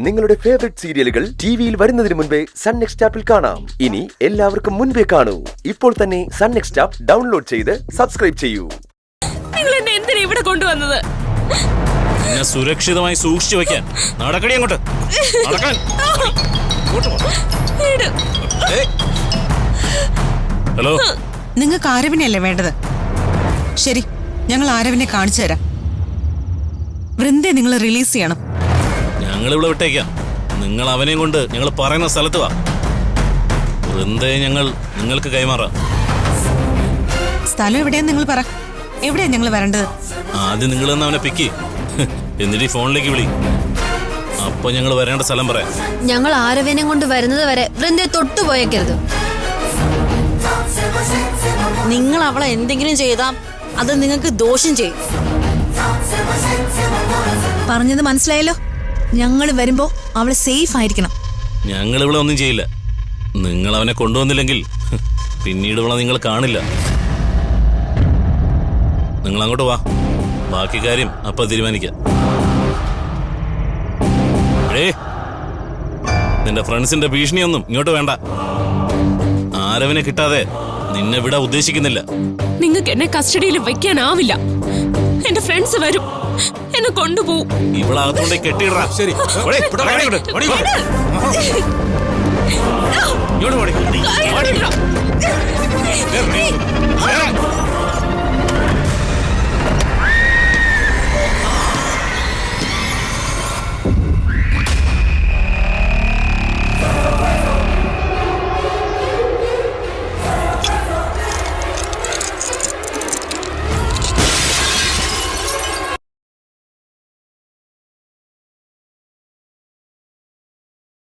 നിങ്ങളുടെ ഫേവറേറ്റ് സീരിയലുകൾ ടിവിയിൽ വരുന്നതിന് മുൻപേ സൺ നെക്സ്റ്റ് ആപ്പിൽ കാണാം. ഇനി എല്ലാവർക്കും മുൻപേ കാണൂ. ഇപ്പോൾ തന്നെ സൺ നെക്സ്റ്റ് ആപ്പ് ഡൗൺലോഡ് ചെയ്ത് സബ്സ്ക്രൈബ് ചെയ്യൂ. നിങ്ങൾ എന്നെ എന്തിനാ ഇവിടെ കൊണ്ടുവന്നത്? എന്നെ സുരക്ഷിതമായി സൂക്ഷിച്ചു വെക്കാൻ. നടക്കടി അങ്ങോട്ട്. നടക്കാൻ. ഹലോ, നിങ്ങൾക്ക് ആരവിനെയല്ലേ വേണ്ടത്? ശരി, ഞങ്ങൾ ആരവിനെ കാണിച്ചു തരാം. വൃന്ദയെ നിങ്ങൾ റിലീസ് ചെയ്യണം. ഞങ്ങൾ ഇവിടെ വിട്ടേക്കാം. നിങ്ങൾ അവനെയും കൊണ്ട് ഞങ്ങൾ പറയുന്ന സ്ഥലത്ത് വാ. വൃന്ദയെ ഞങ്ങൾ നിങ്ങൾക്ക് കൈമാറാം. സ്ഥലം എവിടെയാന്ന് നിങ്ങൾ പറ. എവിടെയാ ഞങ്ങൾ വരേണ്ടത്? ആദ്യം നിങ്ങൾ തന്നെ അവനെ പിക്ക്, എന്നിട്ട് ഈ ഫോണിലേക്ക് വിളി. അപ്പൊ ഞങ്ങൾ വരേണ്ട സ്ഥലം പറയാം. ഞങ്ങൾ ആരവിനെ കൊണ്ട് വരുന്നത് വരെ വൃന്ദയെ തൊട്ടുപോയേക്കരുത്. നിങ്ങൾ അവളെ എന്തെങ്കിലും ചെയ്താൽ അത് നിങ്ങൾക്ക് ദോഷം ചെയ്യും. പറഞ്ഞത് മനസ്സിലായല്ലോ? ഞങ്ങൾ വരുമ്പോ അവള് സേഫ് ആയിരിക്കണം. ഞങ്ങൾ ഇവിടെ ഒന്നും ചെയ്യില്ല. നിങ്ങൾ അവനെ കൊണ്ടുവന്നില്ലെങ്കിൽ പിന്നീട് ഇവിടെ നിങ്ങൾ കാണില്ല. നിങ്ങൾ അങ്ങോട്ട് വാ, ബാക്കി കാര്യം അപ്പൊ തീരുമാനിക്കാം. നിന്റെ ഫ്രണ്ട്സിന്റെ ഭീഷണിയൊന്നും ഇങ്ങോട്ട് വേണ്ട. ആരവനെ കിട്ടാതെ നിന്നെ വിടാൻ ഉദ്ദേശിക്കുന്നില്ല. നിങ്ങൾക്ക് എന്നെ കസ്റ്റഡിയിൽ വെക്കാനാവില്ല. എന്റെ ഫ്രണ്ട്സ് വരും, എന്നെ കൊണ്ടുപോകും. ഇവിടെ അകത്തോണ്ടേ കെട്ടിയിടാ. ശരി, കാര്യം